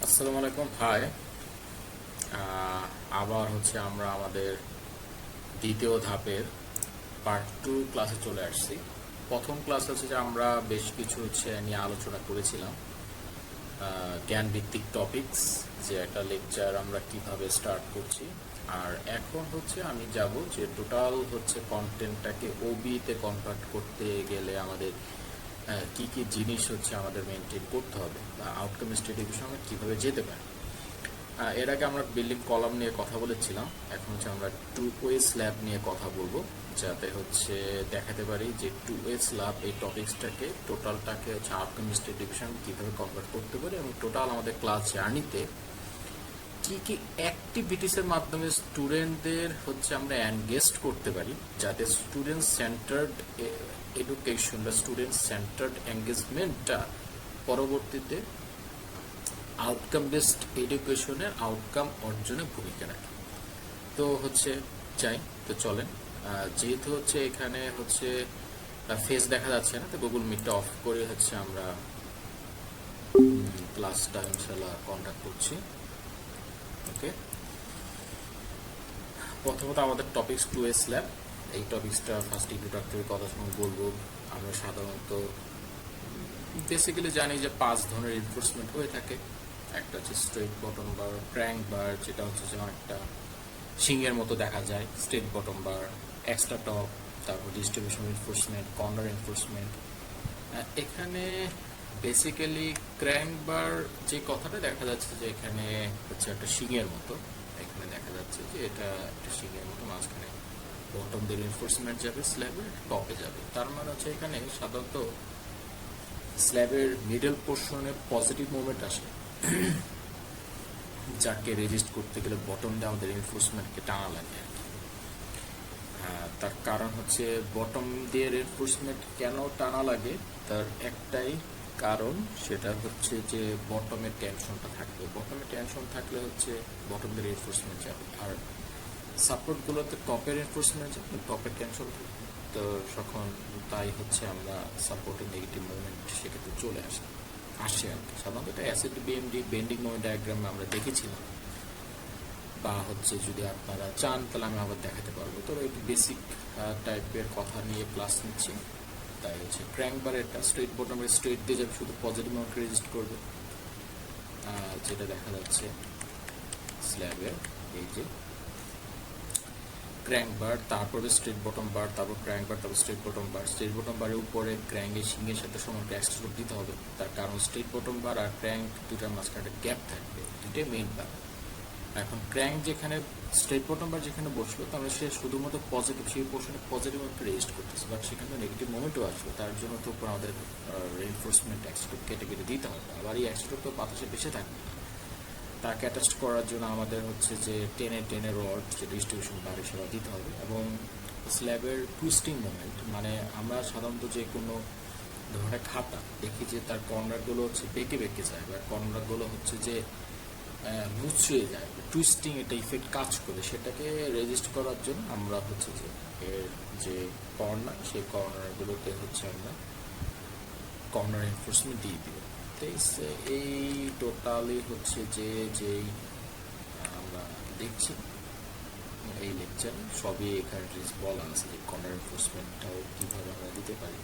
আসসালামু আলাইকুম। হাই, আবার আমরা আমাদের দ্বিতীয় ধাপের পার্ট 2 ক্লাসে চলে আসছি। প্রথম ক্লাস যে আমরা বেশ কিছু নিয়ে আলোচনা করেছিলাম, জ্ঞান ভিত্তিক টপিকস, যে একটা লেকচার আমরা কিভাবে স্টার্ট করছি। আর এখন আমি যাব যে টোটাল কন্টেন্টটাকে ওবিতে কনভার্ট করতে গেলে আমাদের কি কি জিনিস আমাদের মেনটেন করতে হবে, বা আউটকাম স্টেডির সঙ্গে কীভাবে যেতে পারে। এর আগে আমরা বিল্ডিং কলাম নিয়ে কথা বলেছিলাম, এখন আমরা 2 ওয়ে স্ল্যাব নিয়ে কথা বলবো, যাতে দেখাতে পারি যে 2 ওয়ে স্ল্যাব এই টপিক্সটাকে টোটালটাকে আউটকাম স্টেট ডিভিশন কীভাবে কনভার্ট করতে পারি, এবং টোটাল আমাদের ক্লাস জার্নিতে কি কি অ্যাক্টিভিটিসের মাধ্যমে স্টুডেন্টদের আমরা এনগেজ করতে পারি, যাতে স্টুডেন্ট সেন্টার্ড এডুকেশন বা স্টুডেন্ট সেন্টার্ড এঙ্গেজমেন্টটা পরবর্তীতে আউটকাম বেসড এডুকেশনের আউটকাম অর্জনে ভূমিকা রাখে। তো চাই তো চলেন, যেহেতু এখানে ফেস দেখা যাচ্ছে না, তো গুগল মিটটা অফ করে আমরা ক্লাসটা ইনশাল্লাহ কন্ডাক্ট করছি। ওকে, প্রথমত আমাদের টপিক্স 2 ওয়ে স্ল্যাব। এই টপিক্সটা ফার্স্ট ইন্ট্রোডাক্টরি কথা বলবো। আমরা সাধারণত বেসিক্যালি জানি যে 5 ধরনের এনফোর্সমেন্ট হয়ে থাকে। একটা স্ট্রেট বটম বার, ক্র্যাঙ্ক বার, যেটা যে অনেকটা শিংয়ের মতো দেখা যায়, স্ট্রেট বটম বার, এক্সট্রা টপ, তারপর ডিস্ট্রিবিউশন এনফোর্সমেন্ট, কর্নার এনফোর্সমেন্ট। এখানে বেসিক্যালি ক্র্যাঙ্ক বার যে কথাটা দেখা যাচ্ছে যে এখানে একটা শিংয়ের মতো, এখানে দেখা যাচ্ছে যে এটা একটা শিংয়ের মতো, মাঝখানে বটম দিয়ে এনফোর্সমেন্ট যাবে, স্ল্যাবের টপে যাবে। তার মানে এখানে সাধারণত স্ল্যাবের মিডল পোর্শনে পজিটিভ মুভমেন্ট আসে, যাকে রেজিস্ট করতে গেলে বটম দিয়ে আমাদের এনফোর্সমেন্টকে টানা লাগে। তার কারণ বটম দিয়ে এনফোর্সমেন্ট কেন টানা লাগে, তার একটাই কারণ, সেটা যে বটমের টেনশনটা থাকবে। বটমের টেনশন থাকলে বটম দিয়ে এনফোর্সমেন্ট যাবে, আর সাপোর্টগুলোতে টপের এনফোর্সমেন্ট যাবে, টপের টেনশন থাকবে। তো তখন তাই আমরা সাপোর্টের নেগেটিভ মুভমেন্ট সেক্ষেত্রে চলে আসে আর কি। সাধারণত এটা অ্যাসিড বিএমডি বেন্ডিং মোমেন্ট ডায়াগ্রামে আমরা দেখেছিলাম, বা যদি আপনারা চান তাহলে আমি আবার দেখাতে পারবো। তবে একটু বেসিক টাইপের কথা নিয়ে ক্লাস নিচ্ছি। তাই ক্র্যাঙ্ক বার একটা স্ট্রেট বটমের স্ট্রেট দিয়ে যাবে, শুধু পজিটিভ মুভমেন্ট রেজিস্ট করবে, যেটা দেখা যাচ্ছে স্ল্যাবের এই যে ক্র্যাঙ্ক বার, তারপরে স্ট্রেট বটম বার, তারপর ক্র্যাঙ্ক বার, তারপর স্ট্রেট বটম বার। স্ট্রেট বটম বারের উপরে ক্র্যাঙ্কের শিংয়ের সাথে সমান এক্সট্রা দিতে হবে, তার কারণ স্ট্রেট বটম বার আর ক্র্যাঙ্ক দুটার মাঝখানে গ্যাপ থাকবে, দুটাই মেইন বার। এখন ক্র্যাঙ্ক যেখানে স্ট্রেট বটম বার যেখানে বসলো, তাহলে সে শুধুমাত্র পজিটিভ, সেই পোর্শনে পজিটিভ একটা রেজিস্ট করতেছে, বাট সেখানে নেগেটিভ মোমেন্টও আসবে। তার জন্য তো আমাদের রেইনফোর্সমেন্ট এক্সট্রা কেটে দিতে হবে। আবার এই এক্সট্রা তো বাতাসে বেঁচে থাকবে না, তাকে অ্যাটাচ করার জন্য আমাদের যে টেনে রড, যে ডিস্ট্রিবিউশন বার সেবা দিতে হবে। এবং স্ল্যাবের টুইস্টিং মোমেন্ট, মানে আমরা সাধারণত যে কোনো ধরনের খাতা দেখি যে তার কর্নারগুলো বেঁকে যায়, বা কর্নারগুলো যে মুচড়ে যায়, টুইস্টিং এটা ইফেক্ট কাজ করে, সেটাকে রেজিস্ট করার জন্য আমরা যে এর যে কর্নার, সেই কর্নারগুলোতে আমরা কর্নার এনফোর্সমেন্ট দিয়ে দিব। এই টোটালি যেই আমরা দেখছি এই লেকচারে, সবই এখানে বলা আছে যে কর্নার এনফোর্সমেন্টটাও কীভাবে আমরা দিতে পারি,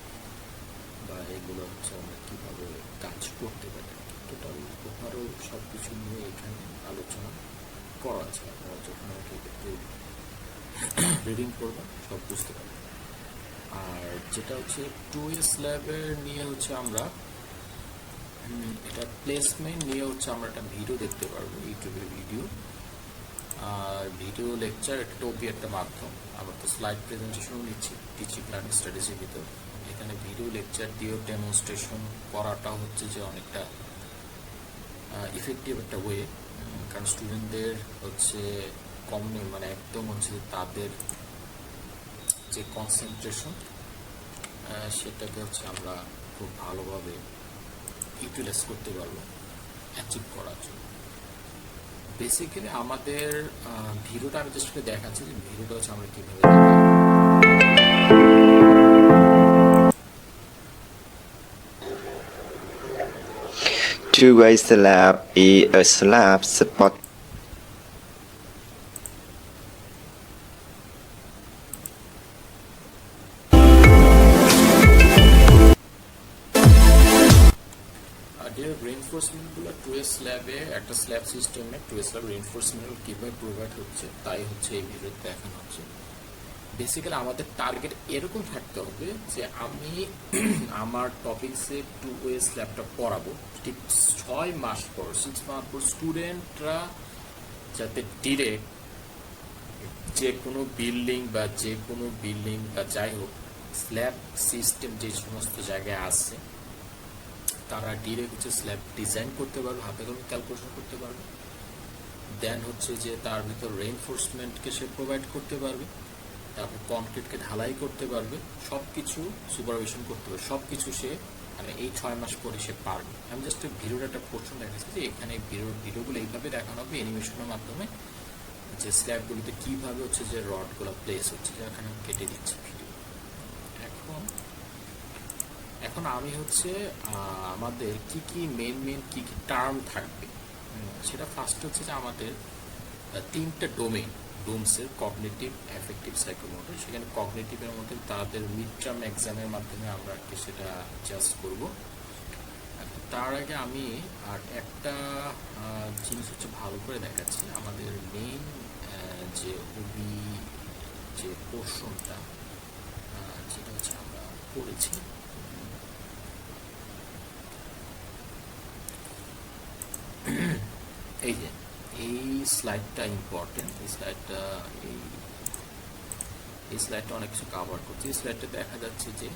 বা এগুলো আমরা কীভাবে কাজ করতে পারি। টোটাল ওভারঅল সব কিছু নিয়ে এখানে আলোচনা করা আছে। আপনারা যখন আমাকে একটু রিডিং করবেন সব বুঝতে পারবেন। আর যেটা 2 ওয়ে স্ল্যাবের নিয়ে আমরা এটা প্লেসমেন্ট নিয়ে আমরা একটা ভিডিও দেখতে পারবো, ইউটিউবের ভিডিও। আর ভিডিও লেকচার এটা ওবি একটা মাধ্যম। আবার তো স্লাইড প্রেজেন্টেশনও নিচ্ছি টিচিং লার্নিং স্ট্র্যাটেজির ভিতর। এখানে ভিডিও লেকচার দিয়েও ডেমনস্ট্রেশন করাটা যে অনেকটা ইফেক্টিভ একটা ওয়ে, কারণ স্টুডেন্টদের কমনি, মানে একদম তাদের যে কনসেন্ট্রেশন সেটাকে আমরা খুব ভালোভাবে ইউটিলাইজ করতে পারবো অ্যাচিভ করার জন্য। বেসিক্যালি আমাদের ভিডিওটা আমি জাস্ট দেখাচ্ছি যে ভিডিওটা আমরা কীভাবে To a slab is a slab spot. রেইনফোর্সমেন্টগুলো টুয়ে স্ল্যাবে একটা স্ল্যাব সিস্টেমে টুয়ে স্ল্যাব রেইনফোর্সমেন্ট কীভাবে প্রোভাইড হচ্ছে তাই হচ্ছে এই ভিডিওতে দেখানো হচ্ছে। বেসিক্যালি আমাদের টার্গেট এরকম থাকতে হবে যে আমি আমার টপিক্সে টু ওয়ে স্ল্যাবটা পড়াবো, ঠিক 6 মাস পর 6 মাস পর স্টুডেন্টরা যাতে ডিরেক্ট যে কোনো বিল্ডিং বা যাই হোক স্ল্যাব সিস্টেম যে সমস্ত জায়গায় আছে তারা ডিরেক্ট হচ্ছে স্ল্যাব ডিজাইন করতে পারবে, হাতে কলমে ক্যালকুলেশন করতে পারবে। দেন হচ্ছে যে তার ভিতর রেইনফোর্সমেন্টকে সে প্রোভাইড করতে পারবে, তারপর কনক্রিটকে ঢালাই করতে পারবে, সব কিছু সুপারভিশন করতে পারবে, সব কিছু সে মানে এই 6 মাস পরে সে পারবে। আমি জাস্ট ভিডিওর একটা পোর্শন দেখাচ্ছি যে এখানে ভিডিওগুলো এইভাবে দেখানো হবে অ্যানিমেশনের মাধ্যমে, যে স্ল্যাবগুলিতে কীভাবে হচ্ছে যে রডগুলো প্লেস হচ্ছে, যেখানে কেটে দিচ্ছে ভিডিও। এখন আমি হচ্ছে আমাদের কি কি মেন কি কি টার্ম থাকবে সেটা ফার্স্ট হচ্ছে যে আমাদের 3টে ডোমসের কগনিটিভ, অ্যাফেক্টিভ, সাইকোমোটর। সেখানে কগনিটিভের মধ্যে তাদের মিড টার্ম এক্সামের মাধ্যমে আমরা কি সেটা জাস্ট করব। তার আগে আমি আর একটা জিনিস হচ্ছে ভালো করে দেখাচ্ছি, আমাদের মেইন যে ওবি যে পোর্শনটা যেটা হচ্ছে আমরা পড়েছি, এই যে এই স্লাইডটা ইম্পর্টেন্ট, এই স্লাইডটা অনেক কিছু কাভার করছে। এই স্লাইডটা দেখা যাচ্ছে যে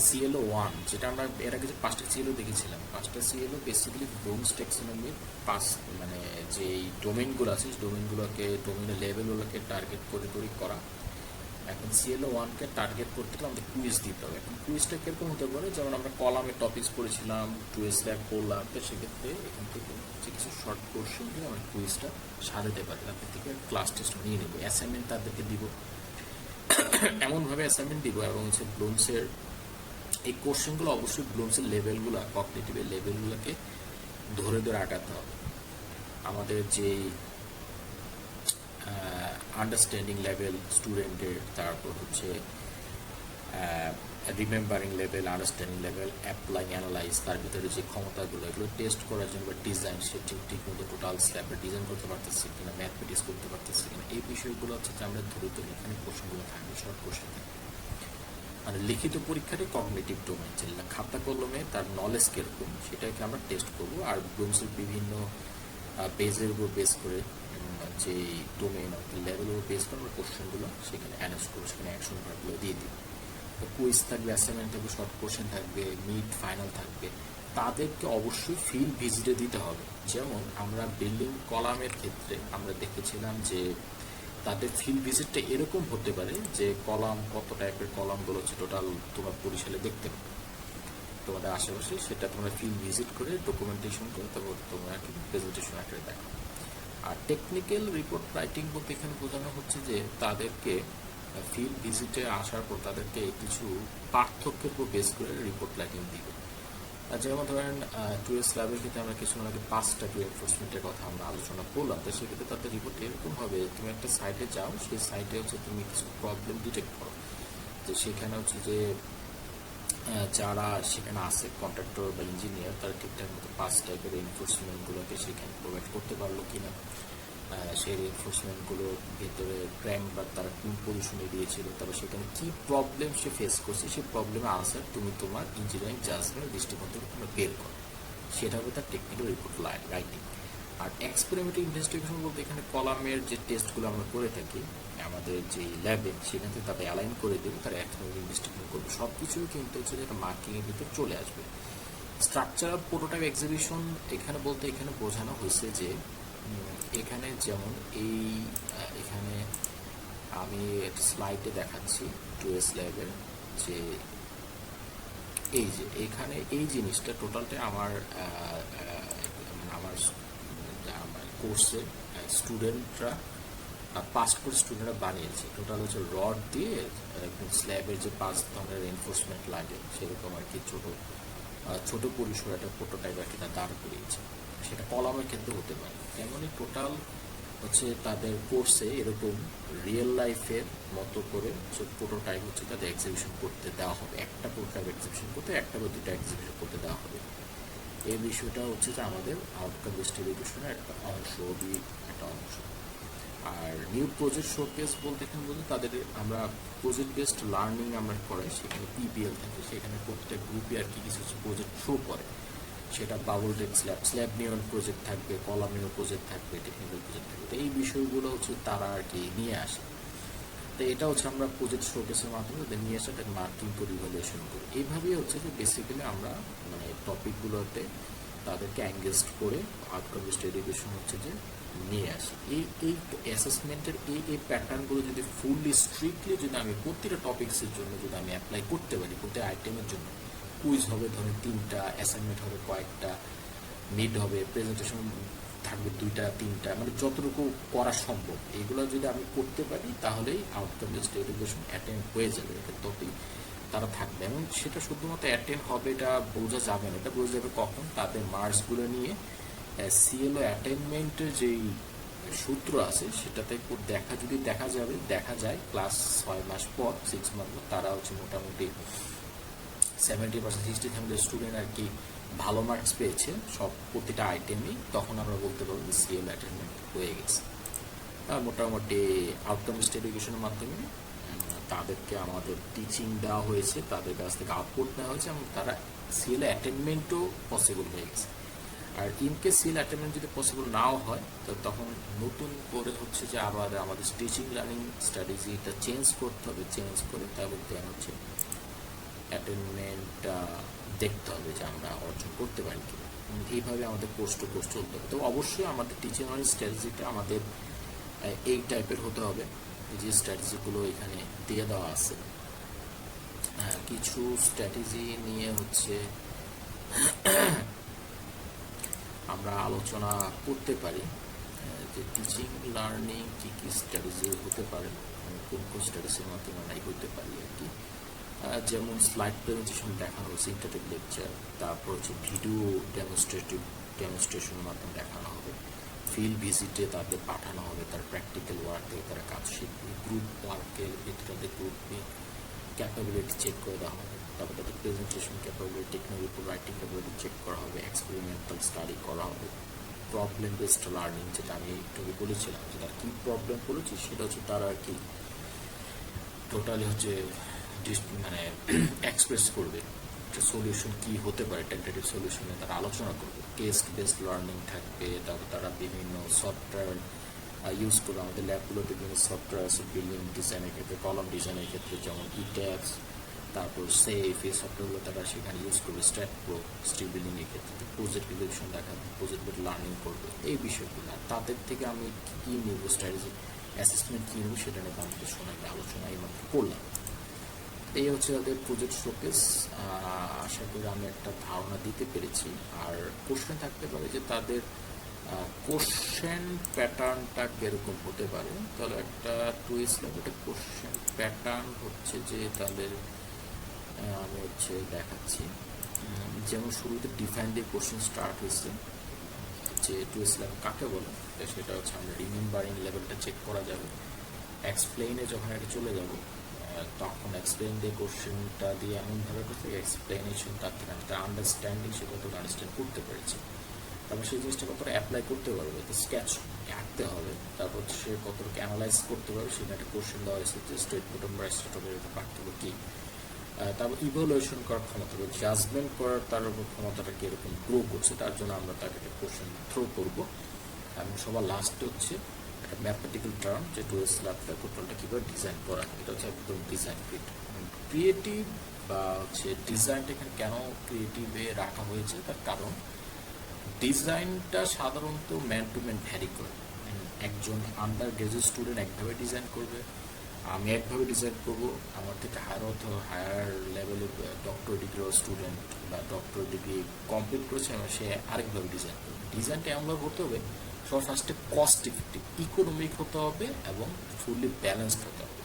CLO 1, যেটা আমরা এর আগে যে 5টা CLO দেখেছিলাম, 5টা CLO বেসিক্যালি ব্লুমস ট্যাক্সোনমির মানে যে ডোমেইনগুলো আছে ডোমেইনের লেভেলগুলোকে টার্গেট করে করা। এখন CLO 1-কে টার্গেট করতে গেলে আমাদের কুইজ দিতে হবে। এখন কুইজটা কিরকম হতে পারে, যেমন আমরা কলামের টপিকস পড়েছিলাম, 2 স্ল্যাব পড়লাম, তো সেক্ষেত্রে এখান থেকে কিছু শর্ট কোশ্চেন দিয়ে আমরা কুইজটা সাজাতে পারি। তাদের থেকে ক্লাস টেস্ট নিয়ে নেব, অ্যাসাইনমেন্ট তাদেরকে দিব, এমনভাবে অ্যাসাইনমেন্ট দিব এবং হচ্ছে ব্লুমসের এই কোশ্চেনগুলো অবশ্যই ব্লুমসের লেভেলগুলো, কগনিটিভের লেভেলগুলোকে ধরে আগাতে হবে। আমাদের যে আন্ডারস্ট্যান্ডিং লেভেল স্টুডেন্টের, তারপর হচ্ছে remembering level, understanding level, apply, analyse, তার ভিতরে যে ক্ষমতাগুলো এগুলো টেস্ট করার জন্য বা ডিজাইন, সে ঠিক মতো টোটাল স্ল্যাবের ডিজাইন করতে পারতেছি কিনা, ম্যাথমেটিক্স করতে পারতেছি কিনা, এই বিষয়গুলো হচ্ছে যে আমরা ধরে এখানে কোশ্চেনগুলো থাকবে, শর্ট কোশ্চেন থাকবে। মানে লিখিত পরীক্ষাতে কগনিটিভ ডোমেন, যে খাতা কলমে তার নলেজ কীরকম সেটাকে আমরা টেস্ট করবো। আর ব্লুমসের বিভিন্ন বেজের উপর বেস করে যে ডোমেন লেভেলের উপর বেস করে আমরা কোশ্চেনগুলো সেখানে অ্যানালাইজ করবো, সেখানে অ্যাকশন ভার্বগুলো দিয়ে দিই। তো কুইজ থাকবে, অ্যাসাইনমেন্ট থাকবে, শর্ট কোশ্চেন থাকবে, মিড ফাইনাল থাকবে। তাদেরকে অবশ্যই ফিল্ড ভিজিটে দিতে হবে। যেমন আমরা বিল্ডিং কলামের ক্ষেত্রে আমরা দেখেছিলাম যে তাদের ফিল্ড ভিজিটটা এরকম হতে পারে যে কলাম, কত টাইপের কলামগুলো হচ্ছে টোটাল তোমার বরিশালে দেখতে পাবে তোমাদের আশেপাশে, সেটা তোমরা ফিল্ড ভিজিট করে ডকুমেন্টেশন করে তারপর তোমরা প্রেজেন্টেশন আকারে দেখো। আর টেকনিক্যাল রিপোর্ট রাইটিং বলতে এখানে বোঝানো হচ্ছে যে তাদেরকে ফিল্ড ভিজিটে আসার পর তাদেরকে কিছু পার্থক্যের উপর বেস করে রিপোর্ট রাইটিং দিবে। যেমন ধরেন 2 স্ল্যাবের ক্ষেত্রে আমরা কিছুক্ষণ আগে 5টা এনফোর্সমেন্টের কথা আমরা আলোচনা করলাম। তো সেক্ষেত্রে তাদের রিপোর্ট এরকম হবে, তুমি একটা সাইটে যাও, সেই সাইটে হচ্ছে তুমি কিছু প্রবলেম ডিটেক্ট করো, যে সেখানে হচ্ছে যে যারা সেখানে আছে কন্ট্রাক্টর বা ইঞ্জিনিয়ার, তারা ঠিকঠাক মতো 5 টাইপের এনফোর্সমেন্টগুলোকে সেখানে প্রোভাইড করতে পারলো কিনা, সেই এনফোর্সমেন্টগুলোর ভেতরে ক্র্যাঙ্ক বা তারা কোন পজিশনে দিয়েছিল, তারপর সেখানে কী প্রবলেম সে ফেস করছে, সেই প্রবলেমের আনসার তুমি তোমার ইঞ্জিনিয়ারিং জাজমেন্ট দৃষ্টিকোণ থেকে তোমরা বের করো, সেটা হবে তার টেকনিক্যাল রিপোর্ট রাইটিং। আর এক্সপেরিমেন্টাল ইনভেস্টিগেশন বলতে এখানে কলামের যে টেস্টগুলো আমরা করে থাকি আমাদের যে ল্যাবে, সেখান থেকে তাদের অ্যালাইন করে দেবে, তারা এক্সপেরিমেন্টাল ইনভেস্টিগেশন করবে। সব কিছুই কিন্তু হচ্ছে যেটা মার্কিংয়ের ভিতরে চলে আসবে। স্ট্রাকচারাল প্রোটোটাইপ এক্সিবিশন এখানে বলতে এখানে বোঝানো হয়েছে যে এখানে যেমন এখানে আমি স্লাইডে দেখাচ্ছি 2 স্ল্যাবের যে এই যে এখানে এই জিনিসটা টোটালটা আমার কোর্সে স্টুডেন্টরা পাস্ট কোর্স স্টুডেন্টরা বানিয়েছে। টোটাল হচ্ছে রড দিয়ে স্ল্যাবের যে 5 ধরনের এনফোর্সমেন্ট লাগে সেরকম আর কি ছোটো ছোট পরিসর একটা প্রোটোটাইপ আর কি তারা দাঁড় করিয়েছে। সেটা কলামের ক্ষেত্রে হতে পারে। এমনই টোটাল হচ্ছে তাদের কোর্সে এরকম রিয়েল লাইফের মতো করে প্রোটোটাইপ হচ্ছে তাদের এক্সিবিশন করতে দেওয়া হবে। একটা প্রোটোটাইপ এক্সিবিশন করতে, একটা বা দুটো এক্সিবিশন করতে দেওয়া হবে। এই বিষয়টা হচ্ছে যে আমাদের আউটকাম বেসড এডুকেশনের একটা অংশ, একটা অংশ। আর নিউ প্রজেক্ট শোকেস বলতে এখানে বলতে তাদের আমরা প্রজেক্ট বেসড লার্নিং আমরা করাই, সেখানে পিপিএল থাকে, সেখানে প্রত্যেক গ্রুপে আর কি কিছু কিছু প্রজেক্ট শো করে। সেটা বাবল টেক স্ল্যাব নিউন প্রজেক্ট থাকবে, কলাম নিউ প্রজেক্ট থাকবে, টেকনিক্যাল প্রজেক্ট থাকবে। তো এই বিষয়গুলো হচ্ছে তারা আর কি নিয়ে আসে। তো এটা হচ্ছে আমরা প্রজেক্ট শোকেসের মাধ্যমে ওদের নিয়ে এসে তাকে মার্কিং করে ইভ্যালুয়েশন করি। এইভাবেই হচ্ছে যে বেসিক্যালি আমরা মানে টপিকগুলোতে তাদেরকে এঙ্গেজ করে আউটকাম বেসড এডুকেশন হচ্ছে যে নিয়ে আসি। এই অ্যাসেসমেন্টের এই প্যাটার্নগুলো যদি ফুললি স্ট্রিক্টলি যদি আমি প্রতিটা টপিক্সের জন্য যদি আমি অ্যাপ্লাই করতে পারি, প্রতি আইটেমের জন্য কুইজ হবে ধরেন 3টা, অ্যাসাইনমেন্ট হবে কয়েকটা, মিড হবে, প্রেজেন্টেশন থাকবে 2টা 3টা, মানে যতটুকু করা সম্ভব এগুলো যদি আমি করতে পারি তাহলেই আউটকাম বেসড এডুকেশন অ্যাটেন্ড হয়ে যাবে। এটা ততই তারা থাকবে। এবং সেটা শুধুমাত্র অ্যাটেন্ড হবে এটা বোঝা যাবে না। এটা বোঝা যাবে কখন তাদের মার্কসগুলো নিয়ে সিএলও অ্যাটেনমেন্টের যেই সূত্র আছে সেটাতে যদি দেখা যায় ক্লাস 6 মাস পর 6 মান্থ তারা হচ্ছে মোটামুটি 70% 60% স্টুডেন্ট আর কি ভালো মার্কস পেয়েছে সব প্রতিটা আইটেমই, তখন আমরা বলতে পারবো যে সিএল অ্যাটেনমেন্ট হয়ে গেছে। মোটামুটি আউটকাম বেসড এডুকেশনের মাধ্যমে তাদেরকে আমাদের টিচিং দেওয়া হয়েছে, তাদের কাছ থেকে আউটপুট নেওয়া হয়েছে এবং তারা সিএল অ্যাটেনমেন্টও পসিবল হয়ে গেছে। আর ইনকেস সিএল অ্যাটেনমেন্ট যদি পসিবল নাও হয় তো তখন নতুন করে হচ্ছে যে আবার আমাদের টিচিং লার্নিং স্ট্র্যাটেজিটা চেঞ্জ করতে হবে। চেঞ্জ করে তারপর দেন হচ্ছে অ্যাটেনমেন্টটা দেখতে হবে যে আমরা অর্জন করতে পারি কিনা। এইভাবে আমাদের কোর্স টু কোর্স চলতে হবে। তো অবশ্যই আমাদের টিচিং লার্নিং স্ট্র্যাটেজিটা আমাদের এই টাইপের হতে হবে যে স্ট্র্যাটেজিগুলো এখানে দিয়ে দেওয়া আছে। কিছু স্ট্র্যাটেজি নিয়ে হচ্ছে আমরা আলোচনা করতে পারি যে টিচিং লার্নিং কী কী স্ট্র্যাটেজি হতে পারে, কোন কোন স্ট্র্যাটেজির মাধ্যমে আমরা এগোতে পারি আর কি। যেমন স্লাইড প্রেজেন্টেশন দেখানো হচ্ছে, ইন্টারেক্টিভ লেকচার, তারপর হচ্ছে ভিডিও ডেমনস্ট্রেশনের মাধ্যমে দেখানো হবে, ফিল্ড ভিজিটে তাদের পাঠানো হবে, তার প্র্যাকটিক্যাল ওয়ার্ক থেকে তারা কাজ শিখবে, গ্রুপ ওয়ার্কের ভিতরে তাদের গ্রুপ ক্যাপাবিলিটি চেক করে দেওয়া হবে, তারপর তাদের presentation capability, technology writing capability check করা হবে, এক্সপেরিমেন্টাল স্টাডি করা হবে, প্রবলেম বেসড লার্নিং যেটা আমি একটু বলেছিলাম যে তারা কী প্রবলেম করেছি সেটা হচ্ছে তারা আর কি টোটালি হচ্ছে মানে এক্সপ্রেস করবে একটা সলিউশন কী হতে পারে, টেন্টেটিভ সলিউশনে তারা আলোচনা করবে। টেস্ট বেসড লার্নিং থাকবে, তারপর তারা বিভিন্ন সফটওয়্যার ইউজ করবে। আমাদের ল্যাবগুলোতে বিভিন্ন সফটওয়্যার আছে বিল্ডিং ডিজাইনের ক্ষেত্রে, কলাম ডিজাইনের ক্ষেত্রে, যেমন ইট্যাক্স, তারপর সেফ, এই সফটওয়্যারগুলো তারা সেখানে ইউজ করবে। স্ট্যাট প্রো স্টিল বিল্ডিংয়ের ক্ষেত্রে প্রজেক্ট রিভিশন দেখাবে, প্রজেক্ট বেসড লার্নিং করবে, এই বিষয়গুলো। আর তাদের থেকে আমি কী নেব, স্ট্র্যাটেজি অ্যাসেসমেন্ট কী নেব সেটা নিয়ে আমাদের শোনাবে আলোচনা এইমাত্র করলাম। এই হচ্ছে তাদের প্রজেক্ট শোকেস। আশা করি আমি একটা ধারণা দিতে পেরেছি। আর কোশ্চেন থাকতে পারে যে তাদের কোশ্চেন প্যাটার্নটা কীরকম হতে পারে। তাহলে একটা টুইস্ট একটা কোশ্চেন প্যাটার্ন হচ্ছে যে তাদের আমি হচ্ছে দেখাচ্ছি। যেমন শুরুতে ডিফাইন দিয়ে কোশ্চেন স্টার্ট হয়েছে যে টুইস্ট লেভেল কাকে বলে, সেটা হচ্ছে আমরা রিমেম্বারিং লেভেলটা চেক করা যাবে। এক্সপ্লেইনে যখন এটা চলে যাব তখন এক্সপ্লেইন দিয়ে কোশ্চেনটা দিয়ে এমনভাবে করতে এক্সপ্লেনেশন তার থেকে তার আন্ডারস্ট্যান্ডিং সে কতটা আন্ডারস্ট্যান্ড করতে পেরেছে, তারপর সেই জিনিসটা কতটা অ্যাপ্লাই করতে পারবে, তো স্কেচ আঁকতে হবে। তারপর সে কতটুকু অ্যানালাইজ করতে পারবে সেটা একটা কোশ্চেন দেওয়া হয়েছে যে স্টেট বটম বা স্টেটের পার্থক্য কী। তারপর ইভ্যালুয়েশন করার ক্ষমতা, জাজমেন্ট করার তার উপর ক্ষমতাটা কীরকম গ্রো করছে, তার জন্য আমরা তাকে একটা কোশ্চেন থ্রো করবো। এবং সবার লাস্টে হচ্ছে একটা ম্যাথমেটিক্যাল টার্ম যে টুয়েলভ ল্যাবটা টোটালটা কীভাবে ডিজাইন করা, এটা হচ্ছে একদম ডিজাইন ফিট। ক্রিয়েটিভ বা হচ্ছে ডিজাইনটা এখানে কেন ক্রিয়েটিভে রাখা হয়েছে তার কারণ ডিজাইনটা সাধারণত ম্যান টু ম্যান ভ্যারি করে। একজন আন্ডার গ্রাজুয়েট স্টুডেন্ট একভাবে ডিজাইন করবে, আমি একভাবে ডিজাইন করবো, আমার থেকে হায়ার লেভেলের ডক্টর ডিগ্রি স্টুডেন্ট বা ডক্টর ডিগ্রি কমপ্লিট করেছে সে আরেকভাবে ডিজাইন করবে। ডিজাইনটা এমনভাবে করতে হবে সবার ফার্স্টে কস্ট ইফেক্টিভ, ইকোনমিক হতে হবে এবং ফুললি ব্যালেন্সড হতে হবে।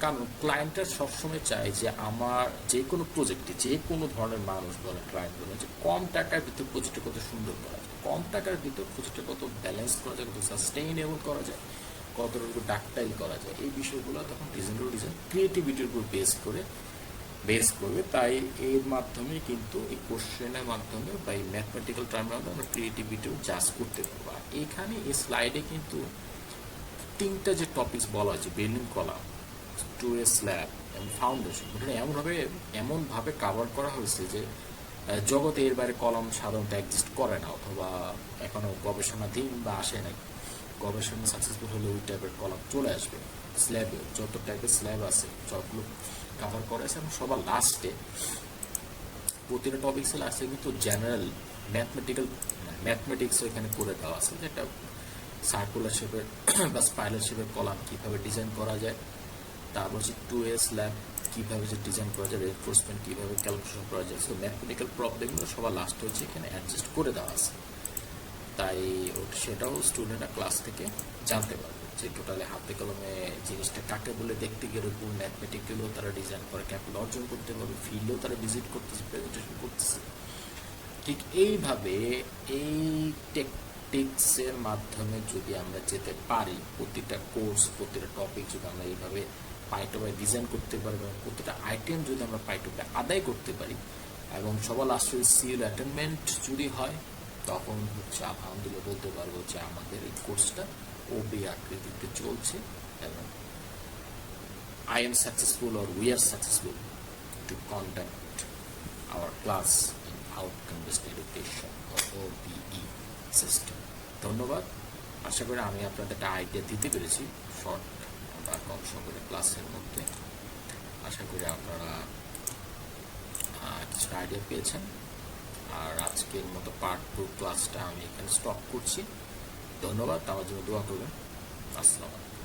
কারণ ক্লায়েন্টরা সবসময় চায় যে আমার যে কোনো প্রজেক্টে যে কোনো ধরনের মানুষ বলে ক্লায়েন্ট বলে যে কম টাকার ভিতর প্রজেক্টটা কত সুন্দর করা যায়, কম টাকার ভিতর প্রজেক্টটা কত ব্যালেন্স করা যায়, কত সাস্টেইনেবল করা যায়, কতটুকু ডাকটাইল করা যায়, এই বিষয়গুলো তখন ডিজাইন ক্রিয়েটিভিটির উপর বেস করবে। তাই এর মাধ্যমে কিন্তু এই কোশ্চেনের মাধ্যমে বা এই ম্যাথমেটিক্যাল টার্মের মাধ্যমে আমরা ক্রিয়েটিভিটিও জাজ করতে পারবো। আর এখানে এই স্লাইডে কিন্তু তিনটা যে টপিকস বলা হয়েছে, বিল্ডিং কলাম, 2A স্ল্যাব এবং ফাউন্ডেশন, এটা এমনভাবে কাভার করা হয়েছে যে জগতে এর বাইরে কলাম সাধারণত এক্সিস্ট করে না, অথবা এখনো গবেষণাধীন বা আসে নাই। গবেষণা সাকসেসফুল হলে ওই টাইপের কলাম চলে আসবে। স্ল্যাবে যত টাইপের স্ল্যাব আছে সবগুলো কাভার করা আছে, এবং সবার লাস্টে প্রতিটা টপিক্সের লাস্টে কিন্তু জেনারেল ম্যাথমেটিক্স এখানে করে দেওয়া আছে, যেটা সার্কুলার শেপের বা স্পাইরাল শেপের কলাম কীভাবে ডিজাইন করা যায়, তারপর হচ্ছে 2A স্ল্যাব কীভাবে যে ডিজাইন করা যায়, রেনফোর্সমেন্ট কীভাবে ক্যালকুলেশন করা যায়। সো ম্যাথমেটিক্যাল প্রবলেমগুলো সবার লাস্টে হচ্ছে এখানে অ্যাডজাস্ট করে দেওয়া আছে। তাই সেটাও স্টুডেন্টরা ক্লাস থেকে জানতে পারবে যে টোটালি হাতে কলমে জিনিসটা কাকে বলে, দেখতে গেলে কোন ম্যাথমেটিক্যালও তারা ডিজাইন করে ক্যাপিটাল অর্জন করতে পারবে, ফিল্ডেও তারা ভিজিট করতেছে, প্রেজেন্টেশন করতেছে। ঠিক এইভাবে এই টেকটিক্সের মাধ্যমে যদি আমরা যেতে পারি, প্রতিটা কোর্স প্রতিটা টপিক যদি আমরা এইভাবে পাই টু পাই ডিজাইন করতে পারি, এবং প্রতিটা আইটেম যদি আমরা পাই টু পাই আদায় করতে পারি, এবং সবার লাস্টে সিএল অ্যাটেনমেন্ট যদি হয়, তখন হচ্ছে আলহামদুলিল্লাহ বলতে পারবো যে আমাদের এই কোর্সটা ওবি আকৃতিতে চলছে, এবং I am successful or we are successful to conduct our class in outcome-based education or OBE system. ধন্যবাদ। আশা করি আমি আপনাদের একটা আইডিয়া দিতে পেরেছি শর্ট বা কম সময়ের ক্লাসের মধ্যে। আশা করি আপনারা কিছু আইডিয়া পেয়েছেন। আর আজকের মতো পার্ট 2 ক্লাসটা আমি এখানে স্টপ করছি। ধন্যবাদ। আমার জন্য দোয়া করবেন। আসসালামু আলাইকুম।